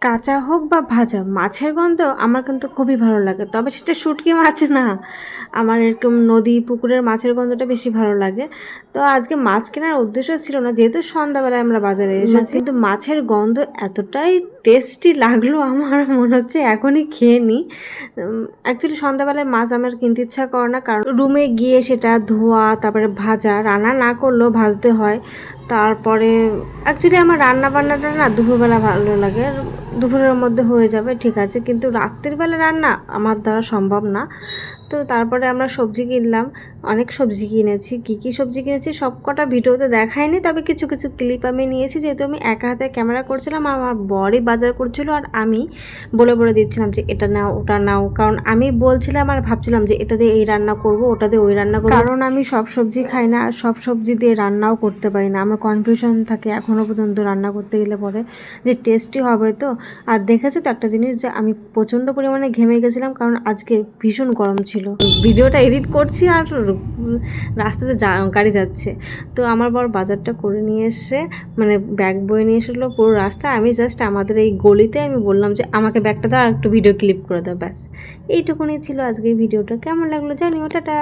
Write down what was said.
কাঁচা হোক বা ভাজা মাছের গন্ধ আমার কিন্তু খুবই ভালো লাগে, তবে সেটা শুটকি মাছ না, আমার এরকম নদী পুকুরের মাছের গন্ধটা বেশি ভালো লাগে। তো আজকে মাছ কেনার উদ্দেশ্য ছিল না, যেহেতু সন্ধ্যাবেলায় আমরা বাজারে এসেছি, কিন্তু মাছের গন্ধ এতটাই টেস্টি লাগলো আমার মনে হচ্ছে এখনই খেয়ে নিই। অ্যাকচুয়ালি সন্ধ্যাবেলায় মাছ আমার কিনতে ইচ্ছা করে না, কারণ রুমে গিয়ে সেটা ধোয়া, তারপরে ভাজা, রান্না না করলেও ভাজতে হয়। তারপরে অ্যাকচুয়ালি আমার রান্না বান্নাটা না দুপুরবেলা ভালো লাগে, দুপুরের মধ্যে হয়ে যাবে ঠিক আছে, কিন্তু রাত্রির বেলা রান্না আমার দ্বারা সম্ভব না। তো তারপরে আমরা সবজি কিনলাম, অনেক সবজি কিনেছি। কী কী সবজি কিনেছি সব কটা ভিডিওতে দেখায়নি, তবে কিছু কিছু ক্লিপ আমি নিয়েছি, যেহেতু আমি একা হাতে ক্যামেরা করছিলাম, আমার বরই বাজার করছিল, আর আমি বলে বলে দিচ্ছিলাম যে এটা নাও ওটা নাও, কারণ আমি বলছিলাম আর ভাবছিলাম যে এটা দিয়ে এই রান্না করব, ওটা দিয়ে ওই রান্না করব, কারণ আমি সব সবজি খাই না আর সব সবজি দিয়ে রান্নাও করতে পারি না। আমার কনফিউশন থাকে এখনও পর্যন্ত রান্না করতে গেলে পরে যে টেস্টি হবে তো। আর দেখেছো তো একটা জিনিস, যে আমি প্রচণ্ড পরিমাণে ঘেমে গেছিলাম, কারণ আজকে ভীষণ গরম ছিল। ভিডিওটা এডিট করছি আর রাস্তাতে গাড়ি যাচ্ছে। তো আমার বর বাজারটা করে নিয়ে এসে, মানে ব্যাগ বয়ে নিয়ে এসেছিলো পুরো রাস্তা, আমি জাস্ট আমাদের এই গলিতে আমি বললাম যে আমাকে ব্যাগটা দাও আর একটু ভিডিও ক্লিপ করে দাও, ব্যাস এইটুকুনি ছিল আজকে ভিডিওটা। কেমন লাগলো জানিও, টাটা।